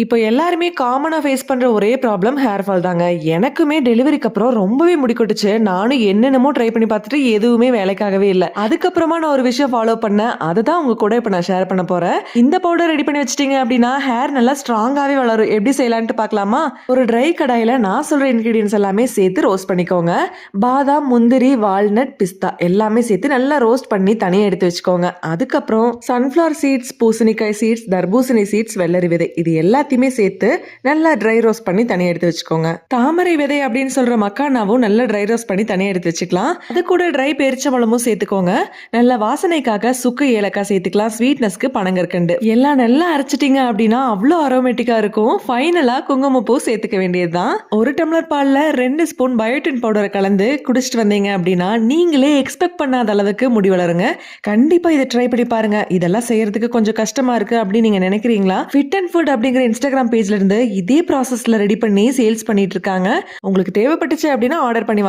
இப்போ எல்லாருமே காமனா ஃபேஸ் பண்ற ஒரே ப்ராப்ளம் ஹேர் ஃபால் தாங்க. எனக்குமே டெலிவரிக்கு அப்புறம் ரொம்பவே முடி கொட்டுச்சு. நானும் என்னென்னமோ ட்ரை பண்ணி பார்த்துட்டு எதுவுமே வேலைக்காகவே இல்ல. அதுக்கப்புறமா நான் ஒரு விஷயம் ஃபாலோ பண்ணேன். அததான் உங்க கூட இப்ப நான் ஷேர் பண்ண போறேன். இந்த பவுடர் ரெடி பண்ணி வச்சுட்டீங்க அப்படின்னா ஹேர் நல்லா ஸ்ட்ராங்காவே வளரும். எப்படி செய்யலான்ட்டு பார்க்கலாமா? ஒரு ட்ரை கடாயில நான் சொல்ற இன்கிரீடியன்ஸ் எல்லாமே சேர்த்து ரோஸ்ட் பண்ணிக்கோங்க. பாதாம், முந்திரி, வால்நட், பிஸ்தா எல்லாமே சேர்த்து நல்லா ரோஸ்ட் பண்ணி தனியா எடுத்து வச்சுக்கோங்க. அதுக்கப்புறம் சன்ஃப்ளவர் சீட்ஸ், பூசணிக்காய் சீட்ஸ், தர்பூசணி சீட்ஸ், வெள்ளரி விதை இது எல்லாத்தையுமே சேர்த்து நல்லா ட்ரை ரோஸ்ட் பண்ணி தனியா எடுத்து வச்சுக்கோங்க. தாமரை விதை அப்படின்னு சொல்ற மக்கானாவும் நல்லா ட்ரை ரோஸ்ட் பண்ணி தனியா எடுத்து வச்சுக்கலாம். அது கூட ட்ரை பேரிச்சம்பழமும் சேர்த்துக்கோங்க. நல்ல வாசனைக்காக சுக்கு ஏலக்காய் சேர்த்துக்கலாம். ஸ்வீட்னஸ்க்கு பனங்கற்கண்டு எல்லாம் நல்லா அரைச்சிட்டீங்க அப்படின்னா அவ்வளோ அரோமேட்டிக்கா இருக்கும். ஃபைனலா குங்குமப்பூ சேர்த்துக்க வேண்டியதுதான். ஒரு டம்ளர் பால்ல 2 ஸ்பூன் பயோட்டின் பவுடரை கலந்து குடிச்சிட்டு வந்தீங்க அப்படின்னா நீங்களே எக்ஸ்பெக்ட் பண்ணாத அளவுக்கு முடி வளருங்க. கண்டிப்பா இதை ட்ரை பண்ணி பாருங்க. இதெல்லாம் செய்யறதுக்கு கொஞ்சம் கஷ்டமா இருக்கு அப்படின்னு நீங்க நினைக்கிறீங்களா? ஃபிட் அண்ட் ஃபுட் அப்படிங்கிற இன்ஸ்டாகிராம் பேஜ்ல இருந்து இதே ப்ராசஸ்ல ரெடி பண்ணி சேல்ஸ் பண்ணிட்டு இருக்காங்க. உங்களுக்கு தேவைப்பட்டுச்சு அப்படின்னா ஆர்டர் பண்ணி